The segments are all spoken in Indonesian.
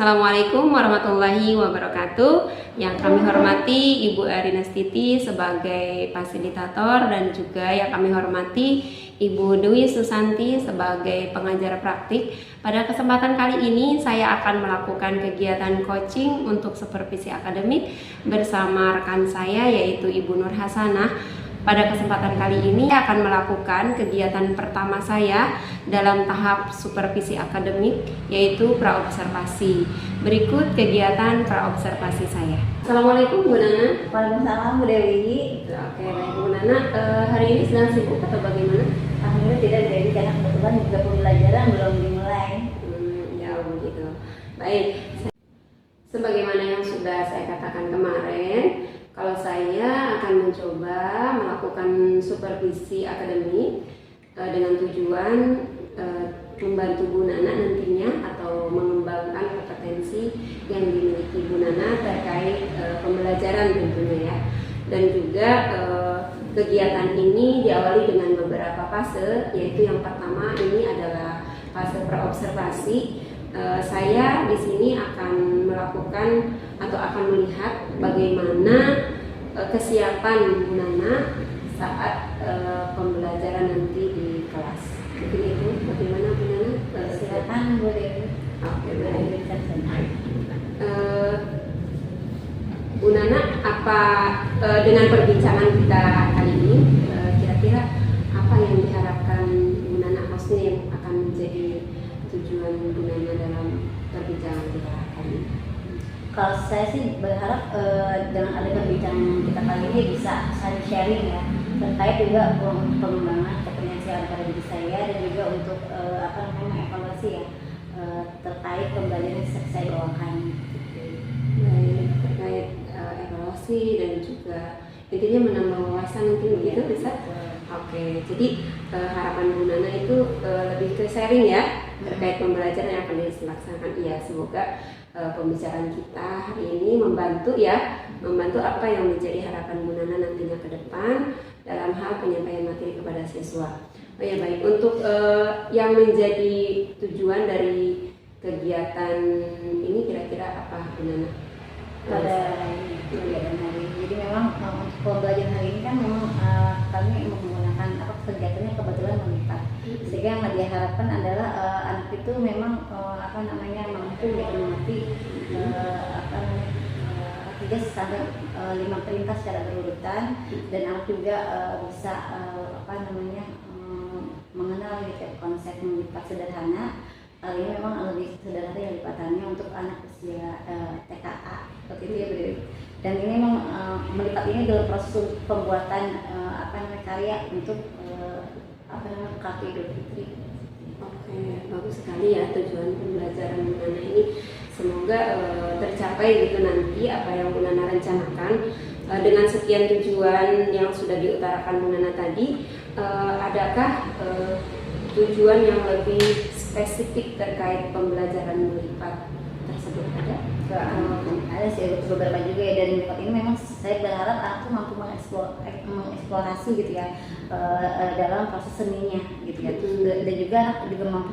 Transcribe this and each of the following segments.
Assalamualaikum warahmatullahi wabarakatuh. Yang kami hormati Ibu Arina Stiti sebagai fasilitator dan juga yang kami hormati Ibu Dwi Susanti sebagai pengajar praktik. Pada kesempatan kali ini saya akan melakukan kegiatan coaching untuk supervisi akademik bersama rekan saya yaitu Ibu Nur Hasanah. Pada kesempatan kali ini saya akan melakukan kegiatan pertama saya dalam tahap supervisi akademik yaitu praobservasi. Berikut kegiatan praobservasi saya. Assalamualaikum Bu Nana. Waalaikumsalam Bu Dewi. Oke, baik Bu Nana. Hari ini sedang sibuk atau bagaimana? Alhamdulillah tidak Dewi, karena kebetulan juga pembelajaran belum dimulai. Ya begitu. Baik. Sebagaimana yang sudah saya katakan kemarin, kalau saya akan mencoba melakukan supervisi akademik dengan tujuan membantu Bu Nana nantinya atau mengembangkan kompetensi yang dimiliki Bu Nana terkait pembelajaran tentunya ya. Dan juga kegiatan ini diawali dengan beberapa fase, yaitu yang pertama ini adalah fase praobservasi. Saya di sini akan melakukan atau akan melihat bagaimana kesiapan Bu Nana saat pembelajaran nanti di kelas. Mungkin itu bagaimana Bu Nana? Silakan Bu Dewi. Oke, baik. Bu Nana, apa dengan perbincangan kita kali ini kira-kira apa yang diharapkan Bu Nana, maksudnya yang akan menjadi tujuan Bu Nana dalam perbincangan kita kali ini? Kalau saya sih berharap dengan ada perbincangan kita kali ini bisa saling sharing ya, terkait juga untuk pengembangan kompetensi akademik saya dan juga untuk evaluasi ya terkait pembelajaran yang saya bawakan. Baik, terkait evaluasi dan juga intinya menambah wawasan mungkin begitu bisa. Oke, jadi harapan Bu Nana itu lebih ke sharing ya terkait pembelajaran yang akan dilaksanakan. Iya, semoga pembicaraan kita hari ini membantu apa yang menjadi harapan Bu Nana nantinya ke depan dalam hal penyampaian materi kepada siswa. Oh ya baik, untuk yang menjadi tujuan dari kegiatan ini kira-kira apa Bu Nana? Pada kegiatan hari ini, jadi memang untuk pembelajaran hari ini kan memang kami menggunakan kegiatannya kebetulan melipat, sehingga yang diharapkan adalah anak itu memang mampu mengerti 3 sampai 5 perintah secara berurutan, dan anak juga bisa mengenal konsep melipat sederhana. Hal ini memang lebih sederhana yang lipatannya untuk anak usia TKA seperti itu ya Bu Dewi. Dan ini memang melipat ini dalam proses pembuatan karya untuk Kartu Idul Fitri. Oke, bagus sekali ya tujuan pembelajaran Bu Nana ini. Semoga tercapai gitu nanti apa yang Bu Nana rencanakan. Dengan sekian tujuan yang sudah diutarakan Bu Nana tadi, adakah tujuan yang lebih spesifik terkait pembelajaran melipat tersebut ada? Ada sih beberapa juga ya, dan melipat ini memang saya berharap anak tuh mampu mengeksplorasi gitu ya dalam proses seninya gitu ya, dan juga anak juga mampu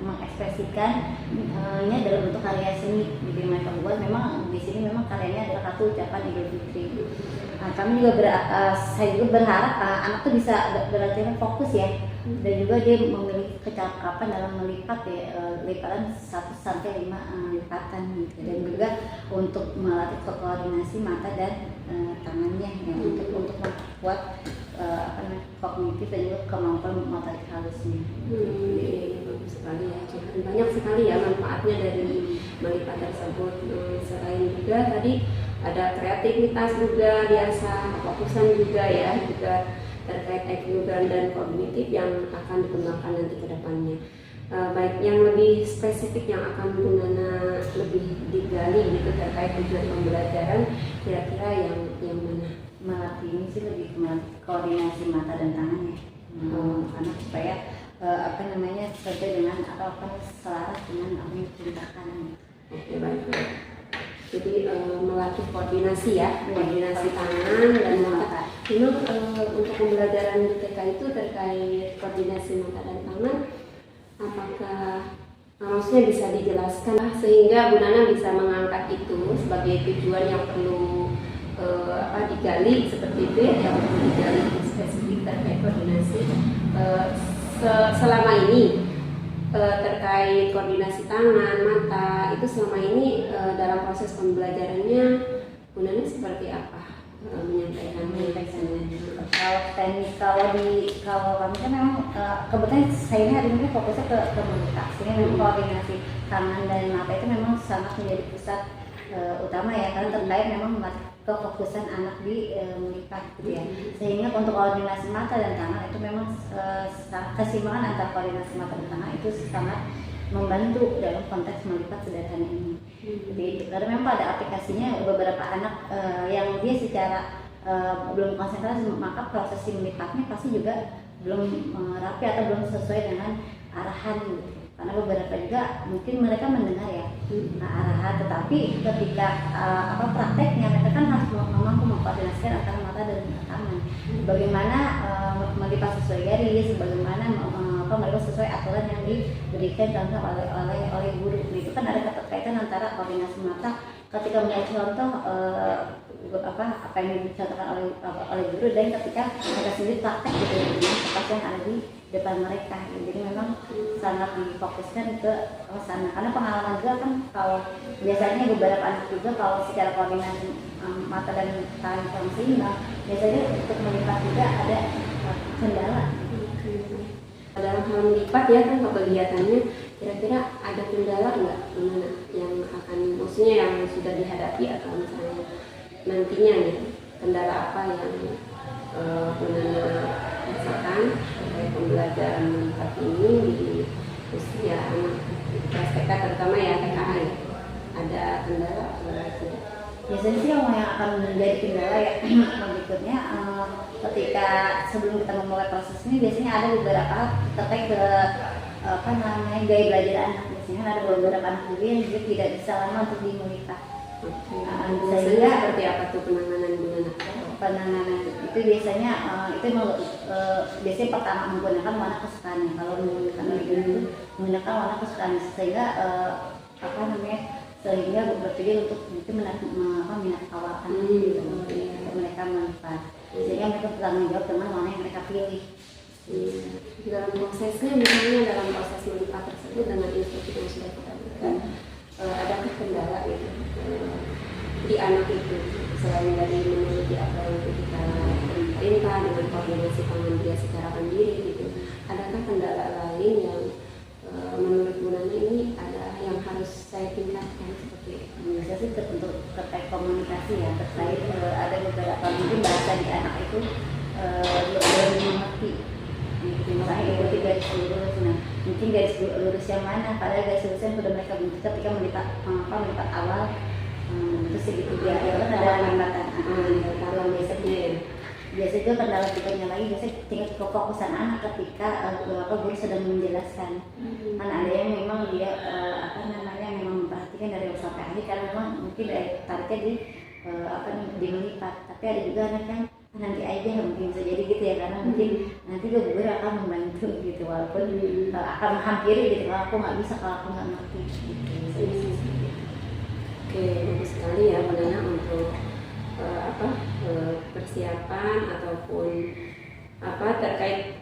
mengekspresikannya dalam bentuk karya seni gitu yang mereka buat. Memang di sini memang karyanya adalah kartu ucapan Idul Fitri. Kami juga saya juga berharap anak tuh bisa berarti fokus ya, dan juga dia memiliki kecakapan dalam melipat ya, lipatan 1 sampai 5 lipatan gitu. Dan juga untuk melatih koordinasi mata dan tangannya ya, untuk membuat kognitif dan juga kemampuan motorik halusnya. Bagus sekali ya, banyak sekali ya manfaatnya dari melipat tersebut. Selain juga tadi ada kreativitas juga, biasa fokusan juga ya, juga terkait IQ dan kognitif yang akan dikembangkan nanti ke depannya. Baik, yang lebih spesifik yang akan Bu Nana lebih digali gitu terkait tujuan pembelajaran, kira-kira yang mana? Melatih ini sih lebih melatih koordinasi mata dan tangannya, anak supaya sesuai dengan selaras dengan apa yang diperintahkan. Oke, baik. Jadi melatih koordinasi ya, koordinasi tangan dan mata. Memang untuk pembelajaran di TK itu terkait koordinasi mata dan tangan, apakah maksudnya bisa dijelaskan sehingga Bu Nana bisa mengangkat itu sebagai tujuan yang perlu digali seperti itu ya, yang perlu digali spesifik terkait koordinasi. Selama ini terkait koordinasi tangan, mata itu selama ini dalam proses pembelajarannya Bu Nana seperti apa menyampaikannya? Kalau teknik, kalau kami kan memang kebetulan saya ini hari ini fokusnya ke komunikasi, memang koordinasi tangan dan mata itu memang sangat menjadi pusat utama ya, karena terkait memang kefokusan anak di melipat gitu ya. Sehingga untuk koordinasi mata dan tangan itu memang keseimbangan antara koordinasi mata dan tangan itu sangat membantu dalam konteks melipat sederhana ini. Jadi karena memang pada aplikasinya beberapa anak yang dia secara belum konsentrasi, maka proses melipatnya pasti juga belum rapi atau belum sesuai dengan arahan gitu. Karena beberapa juga mungkin mereka mendengar ya arahan, tetapi ketika prakteknya mereka kan harus mampu mengkoordinasikan antara mata dan tangan. Bagaimana melipat sesuai garis, bagaimana melipat sesuai aturan yang diberikan contoh oleh guru. Nah, itu kan ada keterkaitan antara koordinasi mata ketika melihat contoh apa yang dicontohkan oleh guru dan ketika mereka sendiri praktek gitu dengan apa yang ada di depan mereka. Jadi memang sangat difokuskan ke sana, karena pengalaman juga kan kalau biasanya beberapa anak juga kalau secara koordinasi mata dan tangan kurang seimbang, biasanya untuk melipat juga ada kendala. Dalam hal melipat ya kan kelihatannya kira-kira ada kendala nggak yang akan maksudnya yang sudah dihadapi atau misalnya nantinya nih kendala apa yang rasakan terkait pembelajaran melipat ini di usia anak kelas TK terutama ya TKA ya, ada kendala atau tidak? Biasanya sih yang akan menjadi kendala ya berikutnya ketika sebelum kita memulai proses ini biasanya ada beberapa terkait ke gaya belajar anak. Biasanya ada beberapa anak juga yang juga tidak bisa lama untuk dimelipat. Sehingga seperti apa tuh penanganan gimana? Penanganan itu biasanya biasanya pertama menggunakan warna kesukaannya. Kalau menggunakan menggunakan warna kesukaan sehingga sehingga berpikir untuk itu minat kawakan mereka melipat, sehingga mereka bertanggung jawab dengan warna yang mereka pilih. Dalam prosesnya misalnya dalam proses melipat tersebut dengan instruksi yang sudah kita berikan adakah kendala gitu di anak itu selain dari menurut apa yang kita perintah dengan koordinasi tangan dia secara mandiri gitu, adakah kendala lain yang menurut Bu Nana ini ada yang harus saya tingkatkan seperti itu? Biasa sih untuk terkait komunikasi ya, terkait ada beberapa mungkin bahasa di anak itu belum mengerti. Misalnya ikuti garis lurus, nah mungkin garis lurus yang mana? Padahal garis lurus yang sudah mereka bentuk ketika melipat awal itu segitiga ya kan ada lambatan. Kalau biasanya juga kendala berikutnya lagi biasanya tingkat kefokusan anak ketika guru sedang menjelaskan. Kan ada yang memang dia memang memperhatikan dari awal sampai akhir karena memang mungkin tariknya di melipat. Tapi ada juga anak yang nanti aja mungkin bisa jadi gitu ya, karena mungkin nanti guru akan membantu gitu walaupun akan menghampiri gitu kalau aku nggak bisa, kalau aku nggak ngerti gitu. Oke, bagus sekali ya Bu Nana untuk persiapan ataupun terkait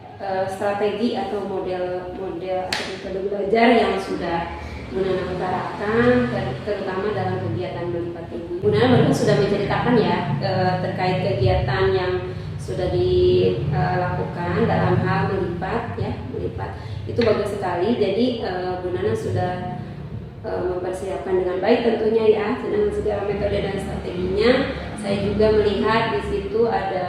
strategi atau model atau metode belajar yang sudah Bu Nana utarakan terutama dalam kegiatan melipat ini. Bu Nana baru sudah menceritakan ya terkait kegiatan yang sudah dilakukan dalam hal melipat itu bagus sekali. Jadi Bu Nana sudah mempersiapkan dengan baik tentunya ya dengan segala metode dan strateginya. Saya juga melihat di situ ada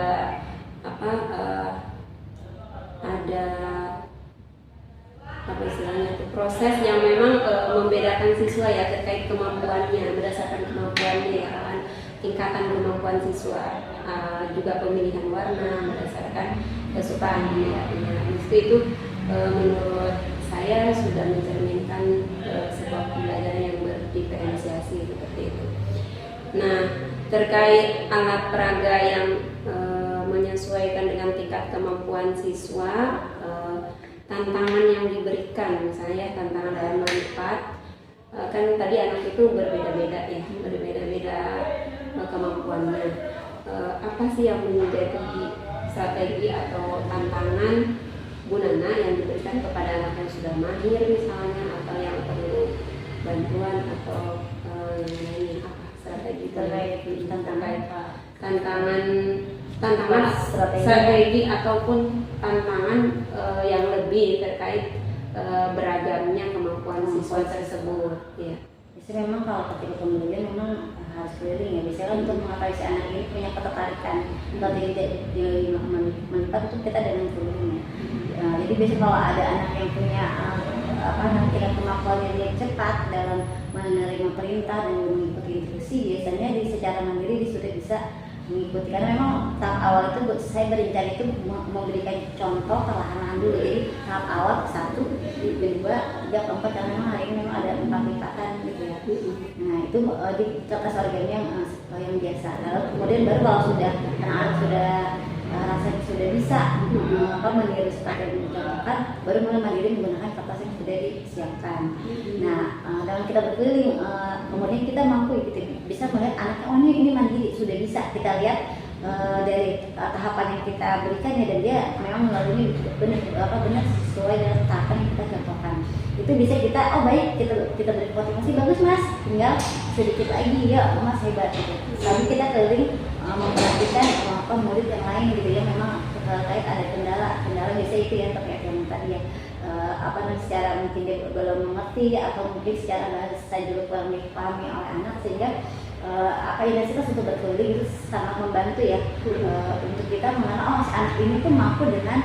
istilahnya itu proses yang memang membedakan siswa ya terkait kemampuannya berdasarkan kemampuannya ya kan, tingkatan kemampuan siswa, juga pemilihan warna berdasarkan kesukaannya ya. Itu menurut saya sudah mencerminkan sebuah pembelajaran yang berdiferensiasi seperti itu. Nah, terkait alat peraga yang menyesuaikan dengan tingkat kemampuan siswa, tantangan yang diberikan, misalnya tantangan dalam melipat. Kan tadi anak itu berbeda-beda ya, berbeda-beda kemampuannya. Apa sih yang menjadi strategi atau tantangan Bu Nana yang diberikan kepada anak yang sudah mahir misalnya, atau yang perlu bantuan atau yang lainnya, apa strategi terkait tantangan strategi ataupun tantangan yang lebih terkait beragamnya kemampuan siswa tersebut ya. Jadi memang kalau ketika pembelajaran memang harus keliling ya, biasanya untuk mengetahui si anak ini punya ketertarikan kalau di melipat itu kita dengan kelilingnya. Jadi biasanya kalau ada anak yang punya tingkat kemampuannya dia cepat dalam menerima perintah dan mengikuti instruksi, biasanya secara mandiri dia sudah bisa mengikuti, karena memang tahap awal itu saya berencana itu memberikan contoh perlahan-lahan dulu. Jadi tahap awal 1, 2, 3, 4, karena memang hari ini memang ada 4 lipatan gitu ya. Nah itu di kertas origami yang biasa. Lalu kemudian baru kalau sudah anak-anak sudah rasanya sudah bisa meniru seperti yang dicontohkan, baru mulai mandiri menggunakan kertas yang sudah disiapkan. Nah dalam kita berkeliling kemudian kita mampu gitu, bisa melihat anaknya, oh ini mandiri sudah bisa. Kita lihat dari tahapan yang kita berikan ya, dan dia memang melalui benar sesuai dengan tahapan yang kita contohkan. Itu bisa kita, oh baik, kita beri motivasi, bagus mas, tinggal sedikit lagi ya mas, hebat gitu. Tapi kita keliling memperhatikan murid yang lain gitu ya, memang terkait ada kendala biasa itu yang terkait yang tadi ya, secara mungkin dia belum mengerti atau mungkin secara bahasa juga kurang dipahami oleh anak, sehingga intensitas untuk berkeliling itu sangat membantu ya untuk kita mengenal, oh si anak ini tuh mampu dengan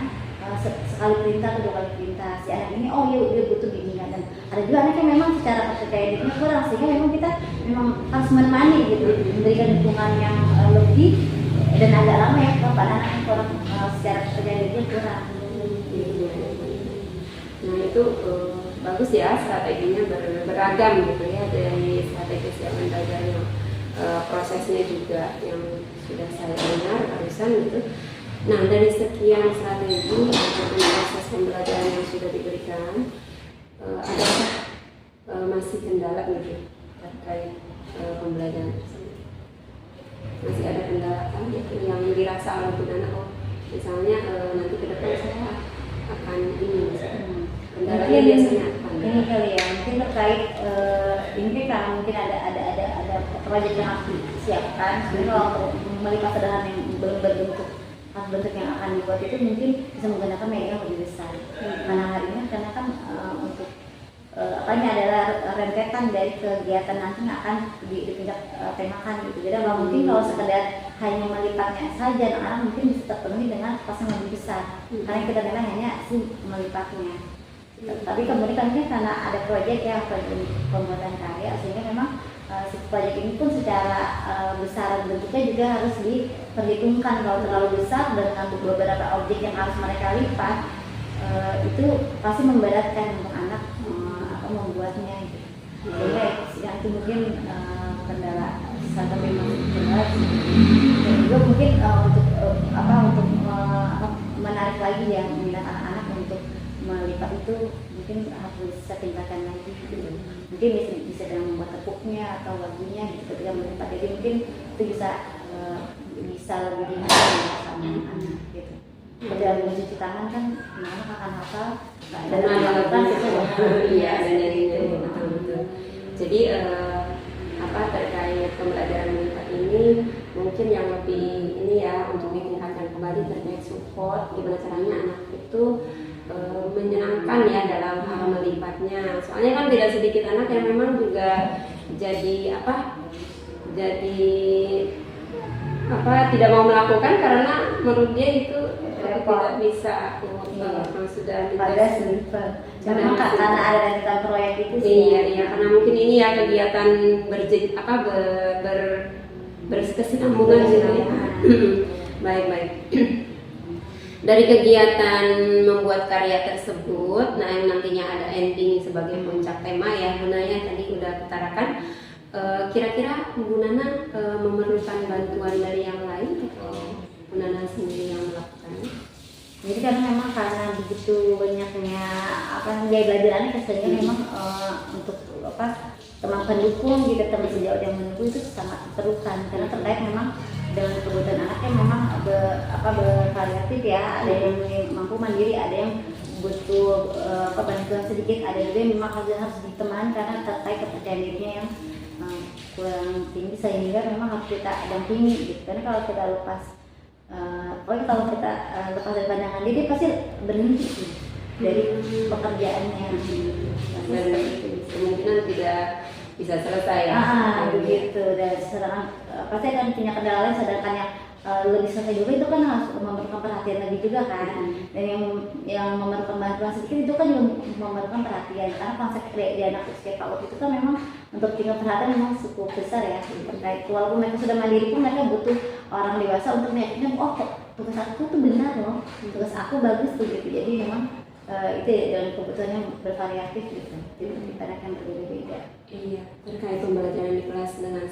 sekali perintah atau 2 kali perintah, si anak ini oh iya dia butuh bimbingan. Dan ada juga anak yang memang secara kepercayaan dirinya kurang, sehingga memang kita harus menemani gitu, memberikan dukungan yang lebih dan agak lama ya kepada anak yang kurang secara kepercayaan dirinya kurang. Nah itu bagus ya, strateginya beragam gitu ya, dari strategi siap belajarnya, prosesnya juga yang sudah saya dengar barusan gitu. Nah dari sekian strategi ataupun proses pembelajaran yang sudah diberikan, adakah masih kendala gitu terkait pembelajaran tersebut? Masih ada kendala kan gitu yang dirasa oleh Bu Nana, oh misalnya nanti ke depan saya akan ini misalnya. Kendalanya biasanya apa? Ini kali ya, mungkin terkait ini karena mungkin ada proyek yang harus disiapkan. Sebenarnya kalau melipat sederhana yang belum bentuk yang akan dibuat itu mungkin bisa menggunakan media yang lebih besar. Karena hari ini karena kan untuk ini adalah rentetan dari kegiatan nanti yang akan dipindah temakan gitu. Jadi nggak mungkin kalau sekedar hanya melipatnya saja, anak-anak mungkin bisa terpenuhi dengan pas yang lebih besar. Karena kita dengar hanya si melipatnya. Tapi kemudian kan karena ada proyek ya, pembuatan karya, sehingga memang proyek ini pun secara besar bentuknya juga harus diperhitungkan. Kalau terlalu besar dengan beberapa objek yang harus mereka lipat, itu pasti memberatkan untuk anak atau membuatnya gitu. Sehingga yang itu mungkin kendala saat memang kendala. Dan juga mungkin untuk menarik lagi ya minat anak-anak untuk melipat itu mungkin harus bisa tingkatkan lagi gitu. Mungkin bisa dengan membuat tepuknya atau lagunya gitu ketika melipat, jadi mungkin itu bisa lebih dihargai sama anak gitu. Dalam mencuci tangan kan anak akan hafal, dan melakukan sesuatu. Iya, betul. Jadi terkait pembelajaran melipat ini mungkin yang lebih ini ya, untuk ditingkatkan kembali terkait support, gimana caranya anak itu menyenangkan ya dalam hal melipatnya. Soalnya kan tidak sedikit anak yang memang juga jadi tidak mau melakukan karena menurut dia itu tidak bisa sudah pada karena ada rentetan proyek itu sih. Iya, karena mungkin ini ya kegiatan berkesinambungan gitu ya. Baik. Dari kegiatan membuat karya tersebut, nah yang nantinya ada ending sebagai puncak tema ya, Bu Nana tadi udah utarakan. Kira-kira Bu Nana memerlukan bantuan dari yang lain atau Bu Nana sendiri yang melakukannya? Jadi karena memang karena begitu banyaknya biaya belajar anak sehingga memang untuk teman pendukung gitu, teman sejauh yang mendukung itu sangat diperlukan karena terkait memang dengan kebutuhan anaknya memang bervariatif ya, ada yang mampu mandiri, ada yang butuh bantuan sedikit, ada juga yang memang harus ditemani karena terkait kepercayaan dirinya yang kurang tinggi sehingga memang harus kita dampingi gitu. Karena kalau kita lepas lepas dari pandangan dia pasti berhenti sih dari pekerjaannya dan kemungkinan tidak bisa selesai ya. Begitu. Dan sekarang pasti akan punya kendala lain, sedangkan yang lebih selesai juga itu kan harus memerlukan perhatian lebih juga kan. Dan yang memerlukan bantuan sedikit itu kan juga memerlukan perhatian karena konsep di anak usia PAUD itu kan memang untuk tingkat perhatian memang cukup besar ya terkait. Walaupun mereka sudah mandiri pun mereka butuh orang dewasa untuk meyakinkan tugas aku tuh benar loh, tugas aku bagus tuh gitu. Jadi memang itu ya, dan kebutuhannya bervariatif gitu, jadi kita akan berbeda-beda. Iya, terkait pembelajaran di kelas dengan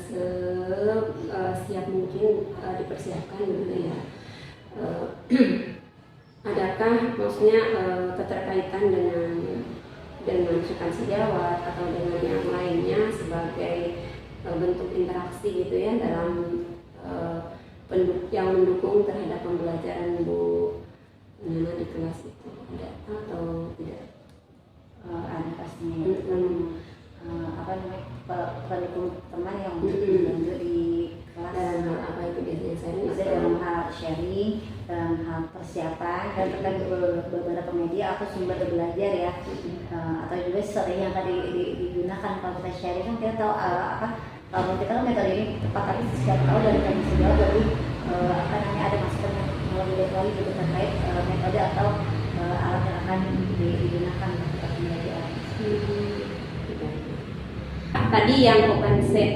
siap mungkin dipersiapkan gitu ya. Adakah maksudnya keterkaitan dengan sukan sejawat atau dengan yang lainnya sebagai bentuk interaksi gitu ya dalam yang mendukung terhadap pembelajaran Bu Nana di kelas itu, ada atau tidak? Ada pastinya pendukung teman yang membantu di kelas. Dalam hal apa itu biasanya sharing? Bisa dalam hal sharing, dalam hal persiapan, dan terkait beberapa media atau sumber belajar ya, atau juga sering yang tadi digunakan kalau kita sharing kan kita tahu kalau kita kan metode ini tepat, tapi setiap tahu dari kami sejauh dari ada masukan yang lebih baik gitu terkait metode atau alat yang akan digunakan untuk pembelajaran. Tadi yang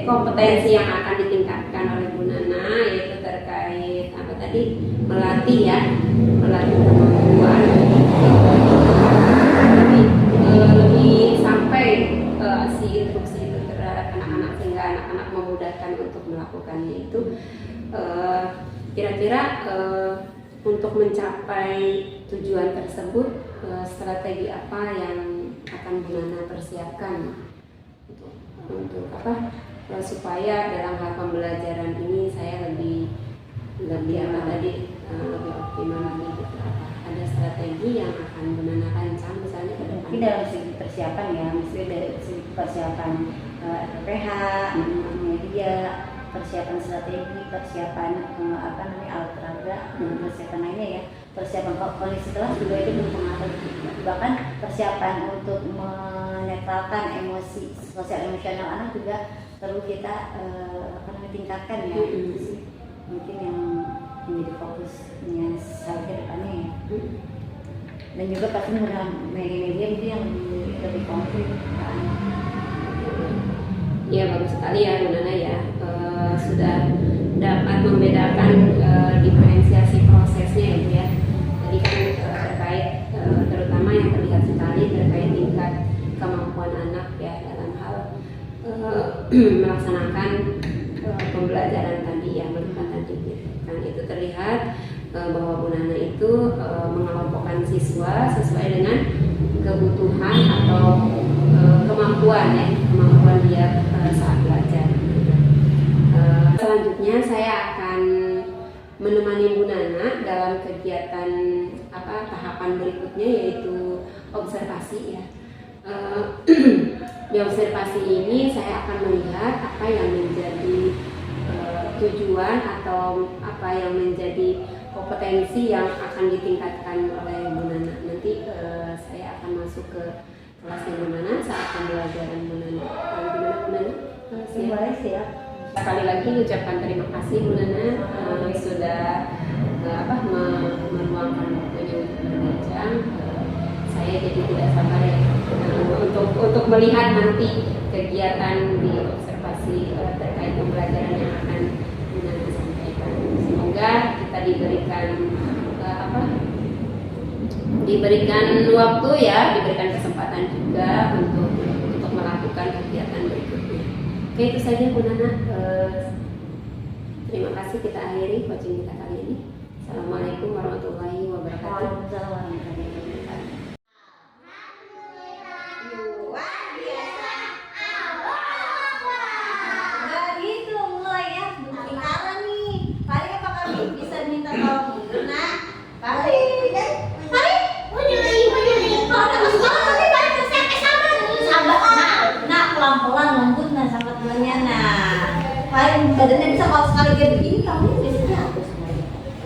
kompetensi yang akan ditingkatkan oleh Bu Nana yaitu terkait apa tadi, melatih kemampuan lebih sampai si instruksi itu terhadap anak-anak sehingga anak-anak memudahkan untuk melakukannya itu. Kira-kira untuk mencapai tujuan tersebut strategi apa yang akan Bu Nana persiapkan untuk supaya dalam hal pembelajaran ini saya lebih optimal lagi gitu. Ada strategi yang akan Bu Nana rancang misalnya ke depan? Mungkin dalam segi persiapan ya, misalnya dari segi persiapan RPH, media, persiapan strategi, persiapan alat peraga, persiapan lainnya ya, persiapan kondisi kelas juga itu mempengaruhi, bahkan persiapan untuk menetralkan emosi sosial emosional anak juga perlu kita tingkatkan ya. Mungkin yang menjadi fokusnya saya ke depannya ya. Dan juga pasti menggunakan media-media itu yang lebih konkret. Ya bagus sekali ya Bu Nana ya, sudah dapat membedakan diferensiasi prosesnya ya Bu ya. Tadi kan terkait terutama yang terlihat sekali terkait tingkat kemampuan anak ya dalam hal melaksanakan pembelajaran tadi ya, melihat tadi gitu. Kan itu terlihat bahwa Bu Nana itu mengelompokkan siswa sesuai dengan kebutuhan atau kemampuan dia saat belajar. Selanjutnya saya akan menemani Bu Nana dalam kegiatan tahapan berikutnya yaitu observasi ya. Di observasi ini saya akan melihat apa yang menjadi tujuan atau apa yang menjadi kompetensi yang akan ditingkatkan oleh Bu Nana. Nanti saya akan masuk ke kelasnya Bu Nana saat pembelajaran Bu Nana. Gimana Bu Nana? Siap. Sekali lagi ucapkan terima kasih Bu Nana sudah meluangkan waktunya untuk berbincang. Saya jadi tidak sabar ya untuk melihat nanti kegiatan di observasi terkait pembelajaran yang akan Bu Nana sampaikan. Semoga kita diberikan waktu ya, diberikan kesempatan juga untuk melakukan kegiatan berikutnya. Oke, itu saja Bu Nana. Terima kasih, kita akhiri coaching kita kali ini. Assalamualaikum warahmatullahi wabarakatuh. Waalaikumsalam warahmatullahi wabarakatuh.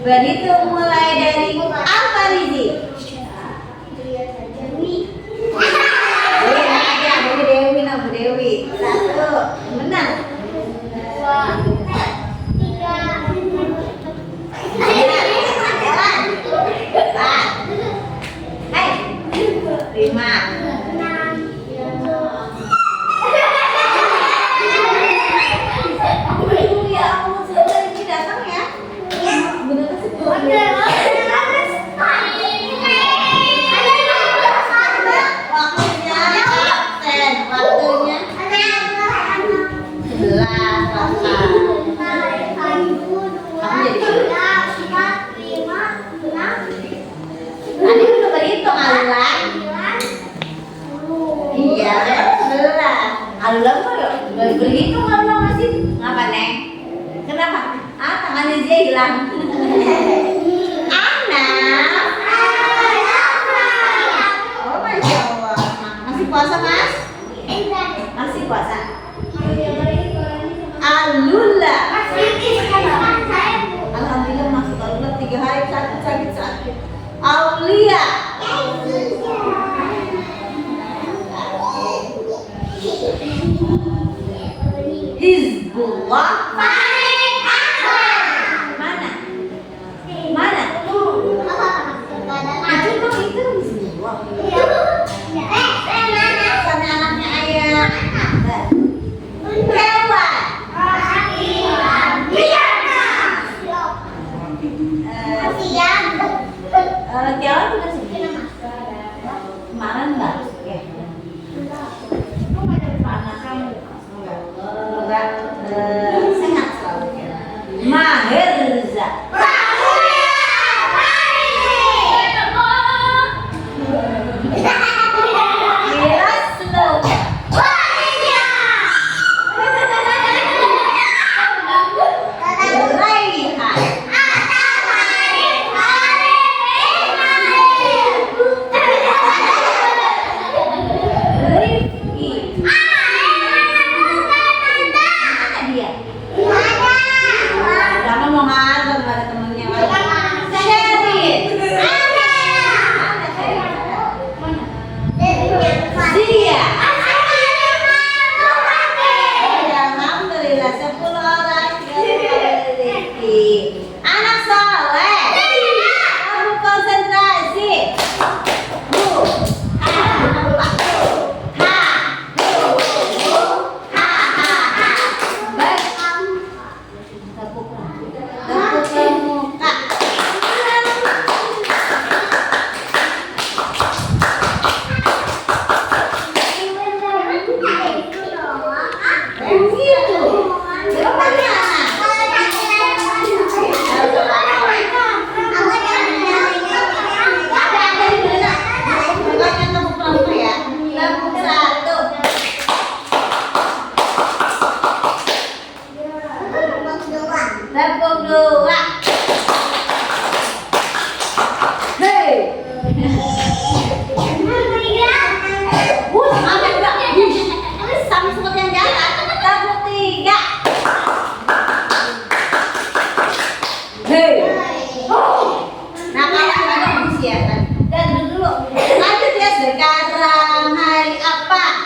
Berhitung mulai dari apa Rizi? Dewi, nama Dewi. 1, menang. 2, 3, 4, 5. Ya Allah, sebentar ini datang ya. Bener sih. Waktunya 11. Tadi udah berhitung Alula. Iya, 11. Alula baru berhitung Alula masih. Ngapa Neng? Kenapa? Tangannya dia hilang. Anak. Oh Masya Allah. Masih puasa Mas? Masih puasa. Alula. Alhamdulillah masuk Alula 3 hari sakit. Aulia. Hizbullah. Mana? Itu Hizbullah. Sama anaknya ayah. Hewan. Kewan sudah sebelum kemarin enggak? Ya. Semoga sehat selalu. Maherza. Tepuk 2. Hei. Sama seperti yang jalan. Tepuk 3. Hei. Nah, kalian bagus ya kan? Dan dulu. Lanjut ya, sekarang hari apa?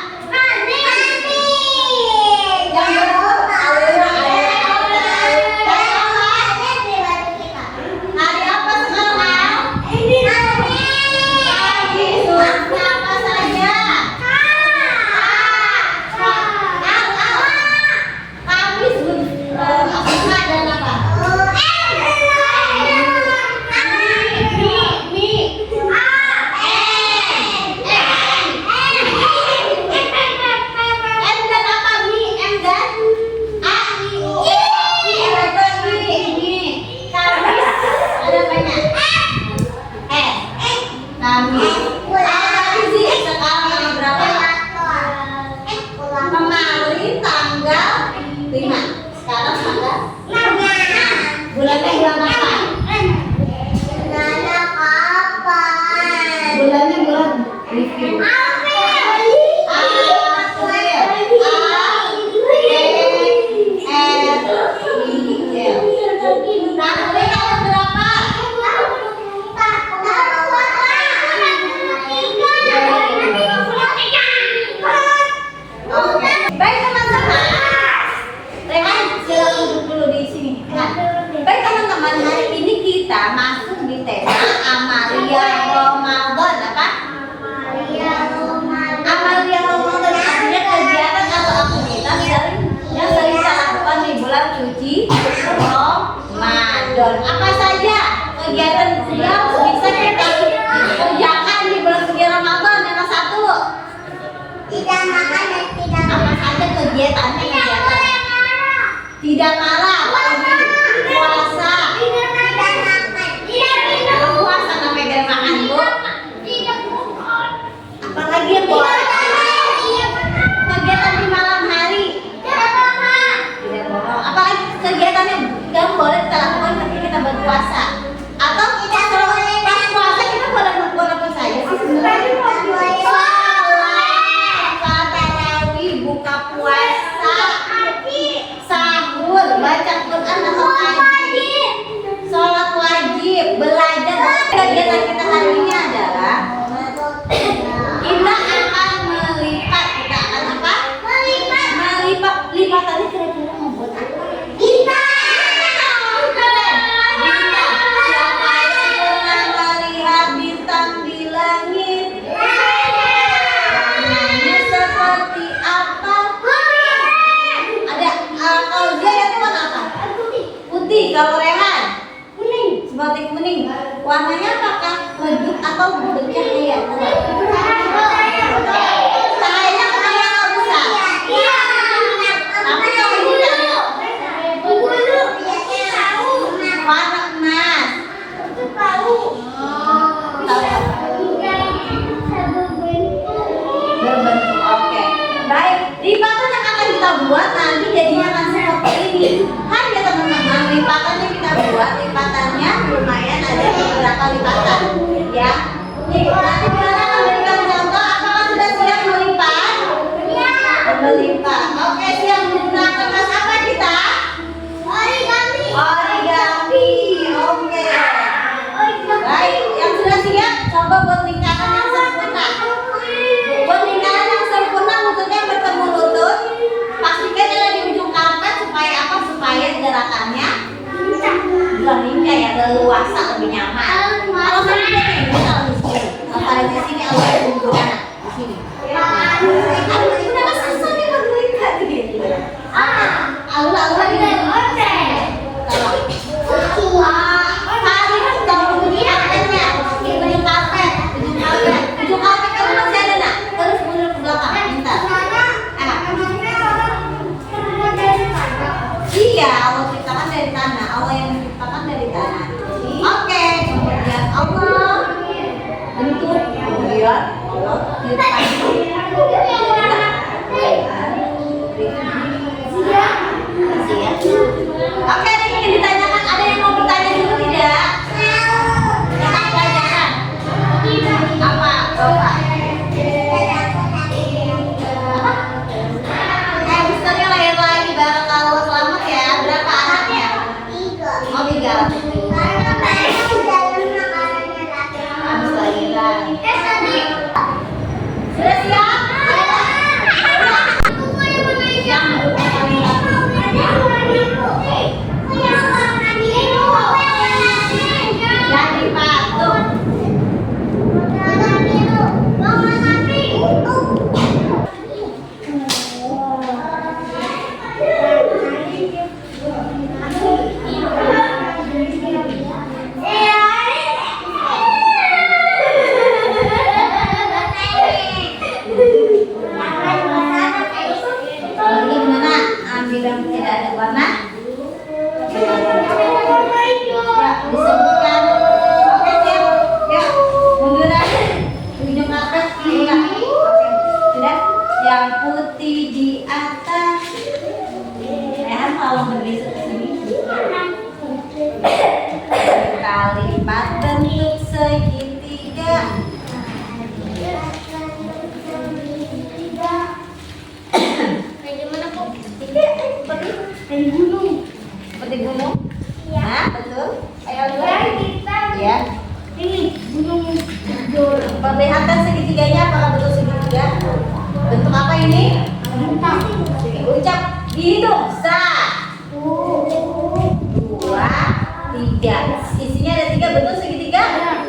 Kemarin tanggal 5. Sekarang tanggal 6. Bulannya bulan apa? Bulannya bulan review. Tanggal berapa? kita masuk di tema Amalia Ramadan. Apa? Amalia Ramadan artinya kegiatan atau aktivitas yang sering kita lakukan di bulan suci Ramadan. Apa saja kegiatan yang bisa kita kerjakan di bulan suci Ramadan? Yang satu, Tidak makan dan tidak apa saja kegiatannya? Tidak marah, puasa, puasa sampai gak makan bu. Apalagi yang boleh? Kegiatan di malam hari. Tidak bohong. Apalagi kegiatan yang boleh kita lakukan ketika kita berpuasa? Atau kita kalau pas puasa kita boleh melakukan apa saja sih sebenarnya? Sholat tarawih, buka puasa, sahur, baca Quran atau wajib, sholat wajib, belajar. Kegiatan kita hari ini adalah kita akan melipat. Kita akan apa? Melipat. Lipat tadi kira-kira membuat apa? Bintang. Siapa yang pernah melihat bintang di langit? Warnanya seperti apa? Ada. Kalau dia itu warna apa? Putih. Kalau Rehan? Seperti kuning. Warnanya apakah redup atau bercahaya? Cahayanya kecil atau besar? Tapi kalau bulan warna emas. Berbentuk. Oke. Baik. Lipatan yang akan kita buat nanti jadinya akan seperti ini. Kan ya teman-teman, lipatan yang kita buat, lipatannya lumayan ada beberapa lipatan ya. Nih, nanti kita akan berikan contoh. Apakah sudah siap melipat? Melipat. Oke, siap menggunakan kertas apa kita? Origami. Oke. Baik, yang sudah siap coba buat lingkaran yang sempurna. Buat lingkaran yang sempurna, lututnya bertemu lutut. Pastikan ada di ujung karpet supaya apa? Supaya gerakannya bukan lincah ya, leluasa, lebih nyaman. Kalau saya ini kalau di sini, kalau di sini kalau menggunakan di sini. Udah susah nih menggunakan gitu. Alur-alur ini. Ujung karpet kamu masih ada nak? Terus mundur ke belakang, minta. Iya, Allah ciptakan dari tanah. Allah yang menciptakan dari tanah. Oke, kemudian Allah bentuk, kemudian Allah ciptakan. Oke, ini yang ditanyakan. Ada yang mau bertanya dulu tidak? Tentang pelajaran. Apa? Coba. Misternya lahir lagi. Barakallah, selamat ya. Berapa anaknya? 3. Habis lahiran. Sudah siap? Jadi patung. Ini gimana? Ambil yang tidak ada warna. Ya, disebutkan. Oke, siap. Ya, munduran. Ujung karpet. Iya. Oke, sudah. Yang putih di atas. Rehan kalau bergeser ke sini. Kita lipat bentuk segitiga. Seperti gunung. Seperti gunung? Nah, betul. Ayo lihat. Ya. Ini gunung. Perlihatan segitiganya, apakah betul segitiga? Bentuk apa ini? Bintang. Ucap hidung. 1, 2, 3. Isinya ada 3. betul segitiga?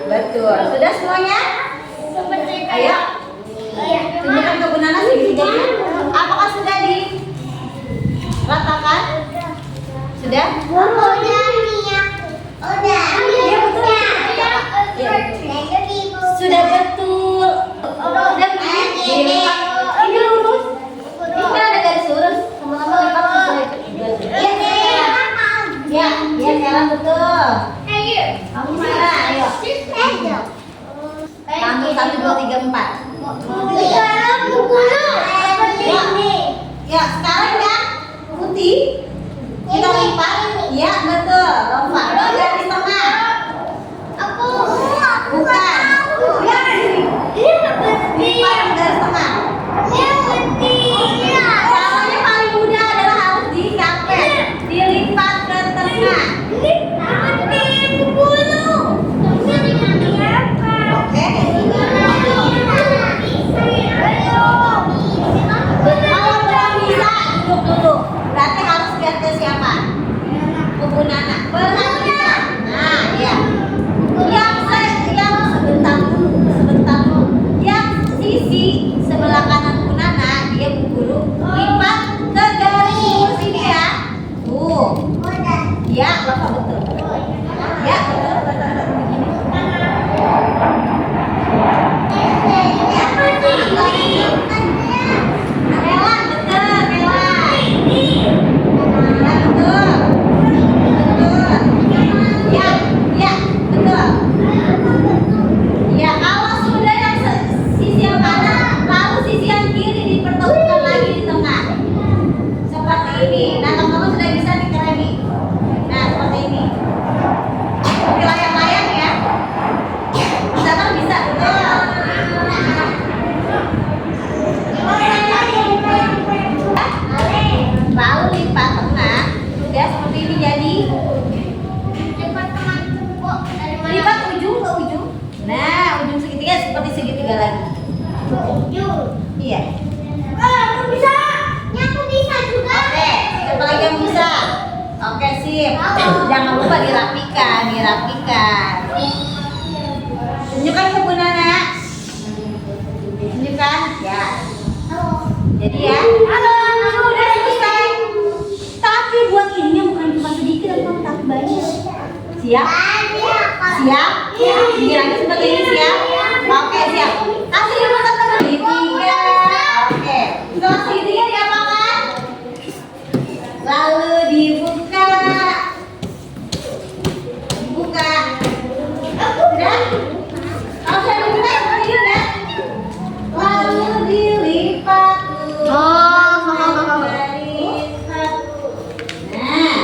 Betul. Sudah semuanya? Ayo. Tunjukkan ke Bu Nana segitiganya. Apakah sudah diratakan? Sudah? Udah nih ya. Udah. Iya betul. Iya. Sudah betul. Dan ini lurus. Ini kan ada garis lurus. Sama-sama lipat sesuai. Ya, ya sekarang betul. Kamu mana? Ayo. 1, 2, 3, 4. Ya, sekarang ya putih. Kita lipat. Ya, betul. Lompat. Garis tengah. Bukan. Lihat di sini. Lipat garis tengah. Caranya paling mudah adalah harus dikapet. Dilipat ke tengah. Oke. Kalau belum bisa, duduk dulu. Berarti harus lihat ke siapa? Ke Bu Nana. Perhatikan. Nah, ya. Yang sebentar dulu. Yang sisi sebelah kanan Bu Nana, dia Bu Guru lipat ke garis lurus ini ya. Ya, Bapak betul. Ya, betul. Kelan, betul, kelan. Ya, betul. Betul. Ya, ya, betul. Ya, kalau sudah yang sisi yang kanan, lalu sisi yang kiri dipertemukan lagi di tengah. Seperti ini. Nah, teman-teman sudah bisa dikeremi. Nah, seperti ini. Seperti layang-layang ya. Bisa kan? Bisa, betul. Lalu lipat tengah. Sudah seperti ini jadi. Lipat ujung ke ujung. Nah, ujung segitiga seperti segitiga lagi. Iya. Oke, siapa lagi yang bisa? Oke, sip. Jangan lupa dirapikan. Tunjukkan ke Bu Nana. Tunjukkan, ya. Jadi ya. Udah selesai. Tapi buat ini bukan cuma sedikit, tapi banyak. Siap? Siap? Gilirannya seperti ini siap? Oke, siap. Kasih dulu teman-teman. Segitiga. Oke. Setelah segitiga diapakan? Lalu dibuka. Sudah? Kalau saya dibuka seperti ini ya. Lalu dilipat. Nah,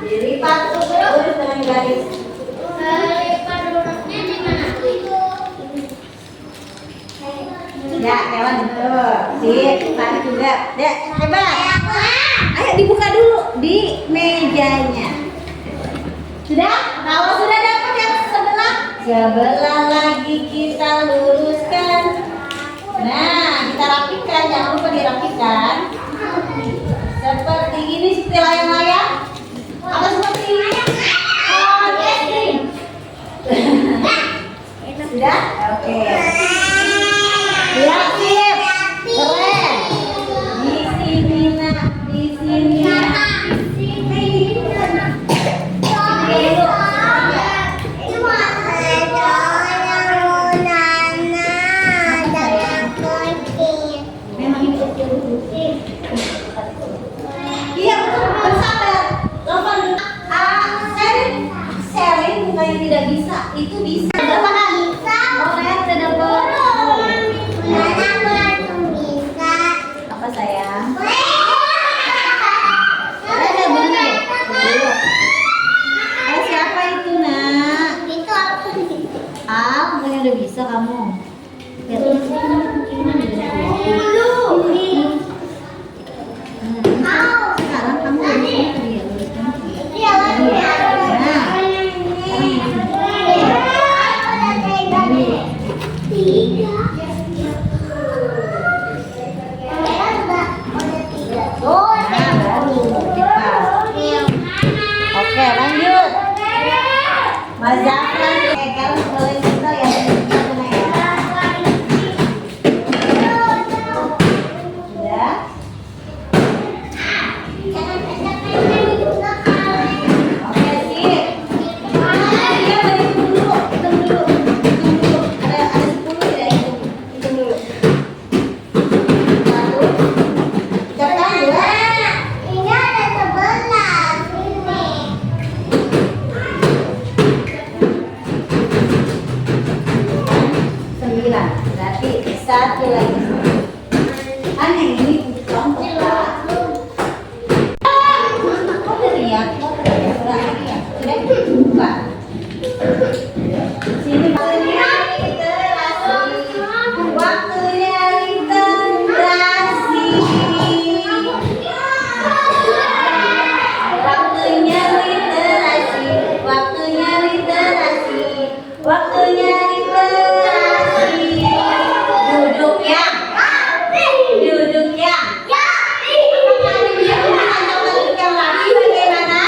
dilipat terus dengan garis. Ya, Kelan betul. Sip, tarik juga. Dek, hebat. Ayo dibuka dulu di mejanya. Sudah? Kalau sudah dapat yang sebelah lagi kita luruskan. Nah, kita rapikan, jangan lupa dirapikan. Seperti ini, seperti layang-layang. Atau seperti ini. Sudah? Oke. Siap, sip. Keren. Di sini nak, di sini nak. Memang ini kecil dulu. Iya betul, bersabar. Telepon dulu. Sharing bukan yang tidak bisa, itu bisa. Udah paham? Boleh, udah dapat. Apa sayang? Ada bener deh. Siapa itu nak? Bukannya udah bisa kamu. Lihat sekarang kamu Oke, lanjut. Mas Zafran, kalau boleh kita ya. Udah. Oke, sip. Iya, hitung dulu. Ada 10 ya, hitung dulu. 1, cepetan 2. Ini ada 11 ini. 9, berarti 1 lagi. Kan yang ini contoh Pak. Oh dari ya, berarti ya. Sudah buka. Sini waktunya literasi. Waktunya literasi. Waktunya literasi. Waktunya literasi. Waktunya literasi. Duduk ya. Duduk ya. Apakah ada yang bisa mengatakan yang lagi bagaimana?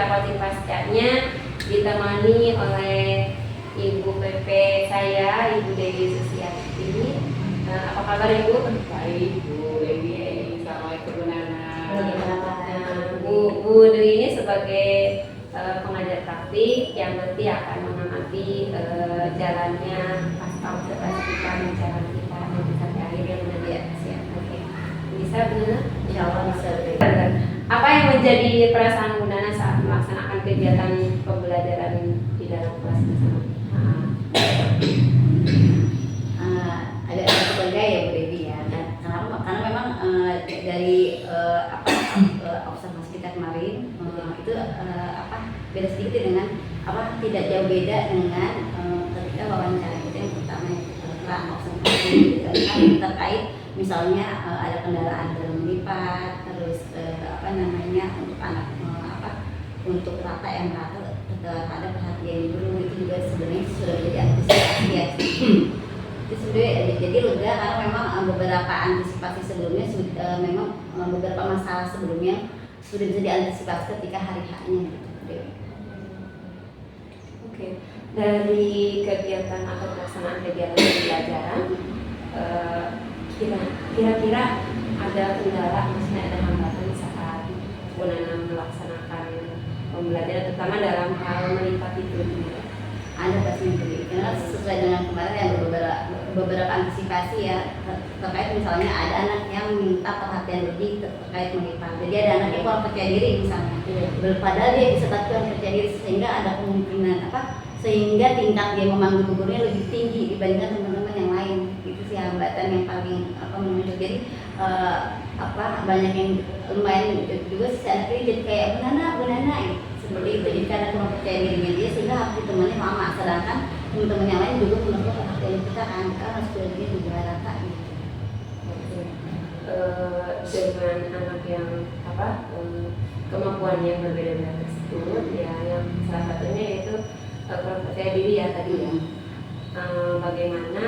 kita coaching paskanya ditemani oleh Ibu PP saya, Ibu Dewi Susiati. Apa kabar Ibu? Baik Bu Dewi, Assalamualaikum Bu Nana. Bu Dewi ini sebagai pengajar praktik yang nanti akan mengamati jalannya pasca observasi kita, jalan kita nanti sampai akhir yang nanti ya. Siap, oke. Bisa Bu Nana? Insya Allah bisa. Apa yang menjadi perasaan Bu Nana saat melaksanakan kegiatan pembelajaran di dalam kelas bersama? Agak berbeda ya Bu Dewi ya. Karena memang dari observasi kita kemarin itu beda sedikit dengan tidak jauh beda dengan ketika wawancara kita yang pertama setelah observasi terkait misalnya ada kendaraan dalam lipat, terus untuk anak untuk rata yang rata terhadap perhatian guru itu juga sebenarnya sudah menjadi antisipasi ya. Itu sebenarnya jadi lega karena memang beberapa antisipasi sebelumnya memang beberapa masalah sebelumnya sudah bisa diantisipasi ketika hari H-nya gitu. Oke, dari kegiatan atau pelaksanaan kegiatan pembelajaran, kira-kira ada kendala, maksudnya ada hambatan saat Bu Nana melaksanakan pembelajaran, terutama dalam hal melipat itu? Ada pastinya Bu, karena sesuai dengan kemarin yang beberapa antisipasi ya terkait misalnya ada anak yang minta perhatian lebih terkait melipat. Jadi ada anak yang kurang percaya diri misalnya, padahal dia bisa tapi kurang percaya diri sehingga ada kemungkinan sehingga tingkat dia memanggil gurunya lebih tinggi dibandingkan teman-teman yang lain. Itu sih hambatan yang paling muncul. Jadi banyak yang lumayan juga sih anak ini jadi kayak Bu Nana gitu. Seperti itu, jadi karena kurang percaya dirinya dia sehingga harus ditemani mama, sedangkan teman-teman yang lain juga menurut perhatian kita kan karena sebenarnya juga rata gitu. Dengan anak yang kemampuannya berbeda-beda tersebut ya, yang salah satunya yaitu kurang percaya diri ya tadi ya. Bagaimana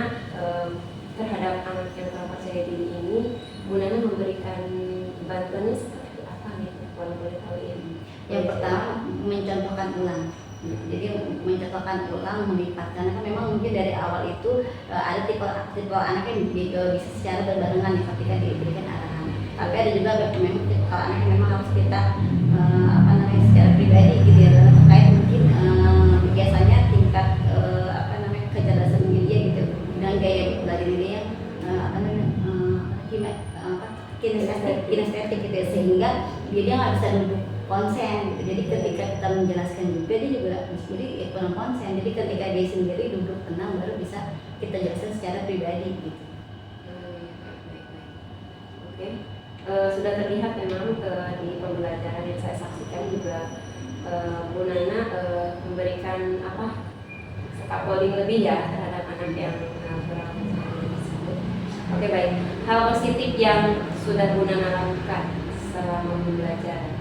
terhadap anak yang kurang percaya diri ini Bu Nana memberikan bantuannya seperti apa gitu kalau boleh tahu ini? Yang pertama mencontohkan ulang. Jadi mencontohkan ulang melipat karena kan memang mungkin dari awal itu ada tipe anak yang bisa secara berbarengan ketika diberikan arahan. Tapi ada juga memang tipe anak yang memang harus kita secara pribadi gitu ya, terkait mungkin biasanya tingkat kecerdasan dia gitu dengan gaya belajar dia kinestetik gitu ya, sehingga dia nggak bisa duduk konsen gitu. Jadi ketika kita menjelaskan juga dia juga kurang konsen. Jadi ketika dia sendiri duduk tenang baru bisa kita jelaskan secara pribadi gitu. Oke. Sudah terlihat memang di pembelajaran yang saya saksikan juga Bu Nana memberikan scaffolding lebih ya terhadap anak yang kurang tersebut. Oke, baik. Hal positif yang sudah Bu Nana lakukan selama belajar.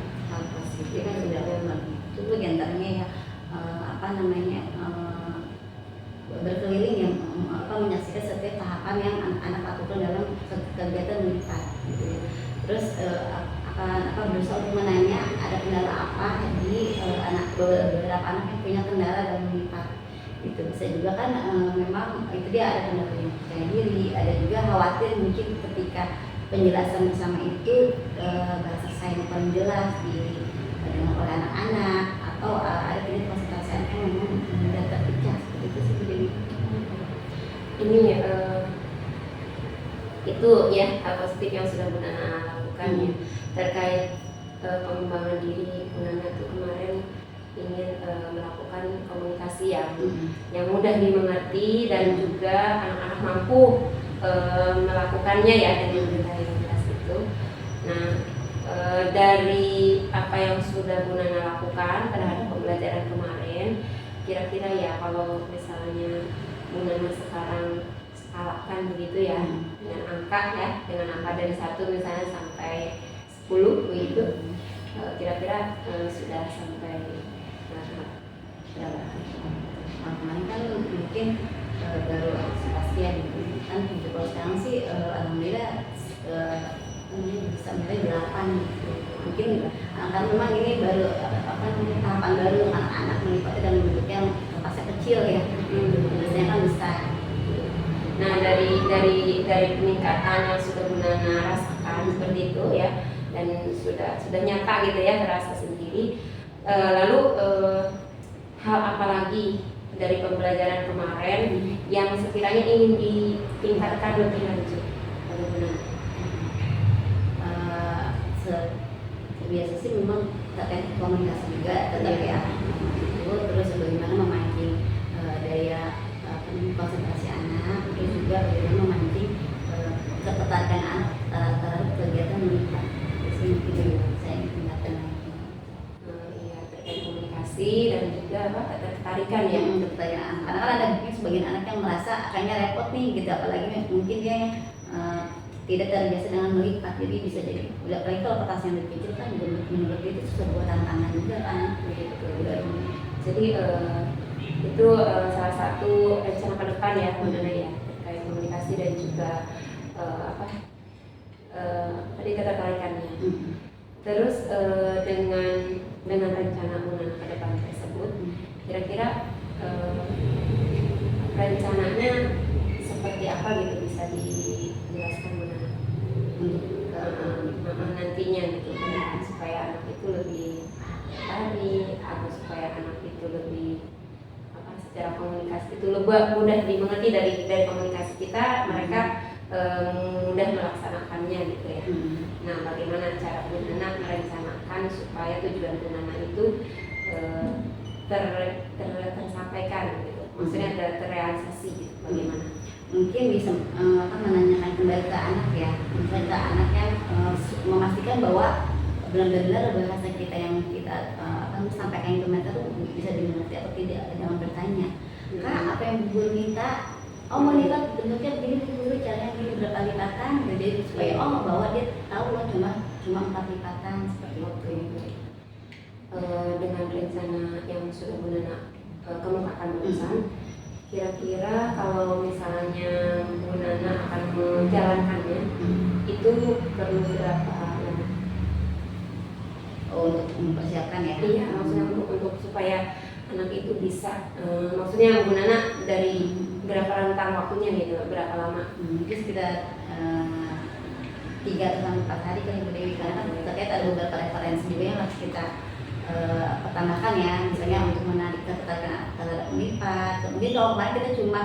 Itu kan sudah itu diantaranya ya berkeliling yang menyaksikan setiap tahapan yang anak-anak lakukan dalam kegiatan melipat gitu ya. Terus berusaha untuk menanya ada kendala apa di beberapa anak yang punya kendala dalam melipat. Itu bisa juga kan memang itu dia ada kendala yang percaya diri, ada juga khawatir mungkin ketika penjelasan bersama itu bahasa saya yang paling jelas didengar oleh anak-anak atau ada tingkat konsentrasi anak yang memang tidak terpecah seperti itu sih jadi ini itu ya hal positif yang sudah Bu Nana lakukan ya terkait pengembangan diri. Bu Nana itu kemarin ingin melakukan komunikasi yang mudah dimengerti dan juga anak-anak mampu melakukannya ya dengan berita yang jelas itu. Nah, dari apa yang sudah Bu Nana lakukan terhadap pembelajaran kemarin, kira-kira ya kalau misalnya Bu Nana sekarang skalakan begitu ya dengan angka dari 1 misalnya sampai 10 begitu, kira-kira sudah sampai berapa? kemarin kan mungkin baru antisipasi ya kan kalau sekarang sih alhamdulillah bisa mulai 8 gitu. Mungkin karena memang ini baru tahapan baru anak-anak melipatnya dalam bentuk yang pasnya kecil ya, biasanya kan besar. Nah dari peningkatan yang sudah Bu Nana rasakan seperti itu ya, dan sudah nyata gitu ya, terasa sendiri. Lalu hal apa lagi dari pembelajaran kemarin yang sekiranya ingin ditingkatkan lebih lanjut oleh Bu Nana? Biasa sih memang terkait komunikasi juga tetap ya, itu terus bagaimana memancing daya konsentrasi anak, terus juga bagaimana memancing ketertarikan anak terhadap kegiatan melihat. Itu saya ingin tingkatkan lagi. Iya, terkait komunikasi dan juga ketertarikan ya. Ketertarikan anak, karena kan ada mungkin sebagian anak yang merasa kayaknya repot nih gitu, apalagi mungkin dia tidak terbiasa dengan melipat, jadi bisa jadi apalagi kalau kertas yang lebih kecil kan menurut dia itu sebuah tantangan juga kan begitu. Jadi itu salah satu rencana ke depan ya Bu Nana ya, terkait komunikasi dan juga tadi ketertarikannya. Terus dengan rencana Bu Nana ke depan tersebut, kira-kira rencananya seperti apa gitu, bisa dijelaskan Bu Nana nantinya gitu, supaya anak itu lebih tertarik atau supaya anak itu lebih secara komunikasi itu lebih mudah dimengerti dari komunikasi kita, mereka mudah melaksanakannya gitu ya. Nah, bagaimana cara Bu Nana merencanakan supaya tujuan Bu Nana itu tersampaikan gitu, maksudnya terrealisasi gitu, bagaimana? Mungkin bisa menanyakan kembali ke anak ya, misalnya ke anak yang memastikan bahwa benar-benar bahasa kita yang kita sampaikan ke mereka tuh bisa dimengerti atau tidak, jangan bertanya Kak apa yang Bu Guru minta, mau lipat bentuknya begini Bu Guru, caranya begini, berapa lipatan, jadi supaya bahwa dia tahu loh cuma 4 lipatan seperti waktu itu. Dengan rencana yang sudah Bu Nana kemukakan barusan, kira-kira kalau misalnya Bu Nana akan menjalankannya, itu perlu berapa lama? Untuk mempersiapkan ya? Iya, maksudnya untuk supaya anak itu bisa, maksudnya Bu Nana dari berapa rentang waktunya gitu, berapa lama? Mungkin sekitar 3-4 hari kali Bu Dewi, karena terkait ada beberapa referensi juga yang harus kita pertambahkan ya, misalnya untuk menarik ketertarikan terhadap melipat. Mungkin kalau kemarin kita cuma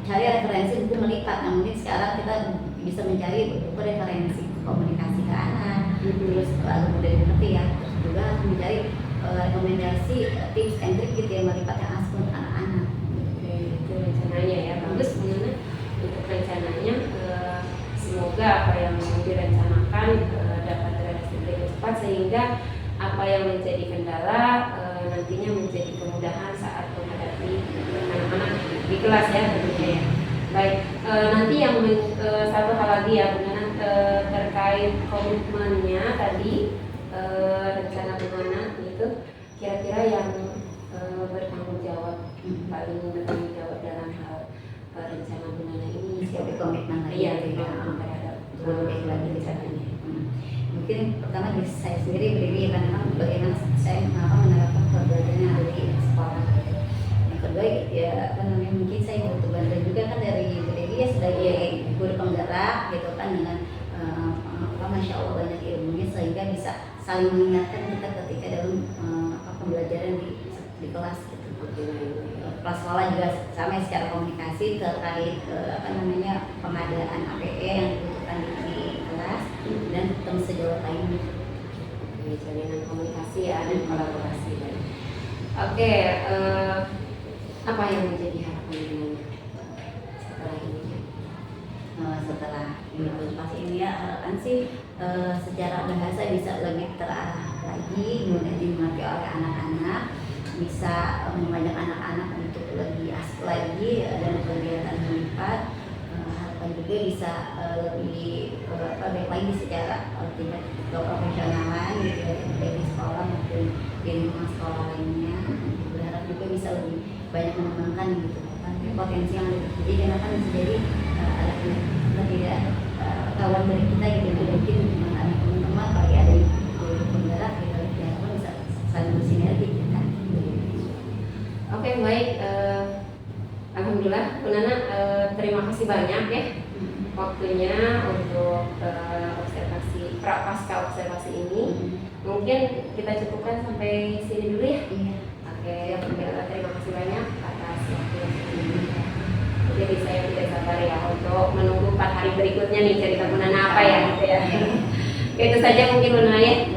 cari referensi buku melipat, nah mungkin sekarang kita bisa mencari buku referensi komunikasi ke anak, terus lalu mudah dimengerti ya, terus juga harus mencari rekomendasi tips and trik gitu ya melipat yang asli untuk anak-anak. Itu rencananya ya, bagus Bu Nana untuk rencananya. Semoga apa yang direncanakan dapat terrealisasi dengan cepat, sehingga apa yang menjadi kendala nantinya menjadi kemudahan saat menghadapi anak-anak di kelas ya tentunya ya. Baik, nanti yang satu hal lagi ya Bu Nana, terkait komitmennya tadi, rencana Bu Nana itu kira-kira yang bertanggung jawab, paling bertanggung jawab dalam hal rencana Bu Nana ini Sebagai komitmen lagi iya ya, terhadap baik lagi di sana. Mungkin pertama dari saya sendiri berdiri karena memang bagaimana saya menerapkan pembelajaran yang ada di sekolah. Yang kedua ya mungkin saya butuh bantuan juga kan dari berdiri ya sebagai guru penggerak gitu kan, dengan masya Allah banyak ilmunya sehingga bisa saling mengingatkan kita ketika dalam pembelajaran di kelas gitu. Kelas sekolah juga sama secara komunikasi terkait pengadaan APE yang dibutuhkan di kelas dan teman sejawat lainnya. Jalinan komunikasi ya dan kolaborasi. Oke, apa yang menjadi harapan Bu Nana setelah ini? Setelah pas ini ya harapan sih secara bahasa bisa lebih terarah lagi, kemudian dimengerti oleh anak-anak, bisa mengajak anak-anak untuk lebih asik lagi dan kegiatan melipat. Harapan juga bisa lebih baik lagi secara tingkat keprofesionalan gitu ya, baik di sekolah maupun di lingkungan sekolah lainnya. Berharap juga bisa lebih banyak mengembangkan gitu kan potensi yang lebih tinggi, dan akan bisa jadi tidak kawan dari kita gitu, mungkin anak teman-teman kalau ada guru penggerak gitu, diharapkan bisa Oke, baik. Alhamdulillah, Bu Nana, terima kasih banyak ya waktunya untuk observasi pasca observasi ini. Mungkin kita cukupkan sampai sini dulu ya. Iya. Oke, terima kasih banyak atas waktu ini. Jadi saya tidak sabar ya untuk menunggu 4 hari berikutnya nih cerita Bu Nana apa ya gitu ya. Itu saja mungkin Bu Nana ya.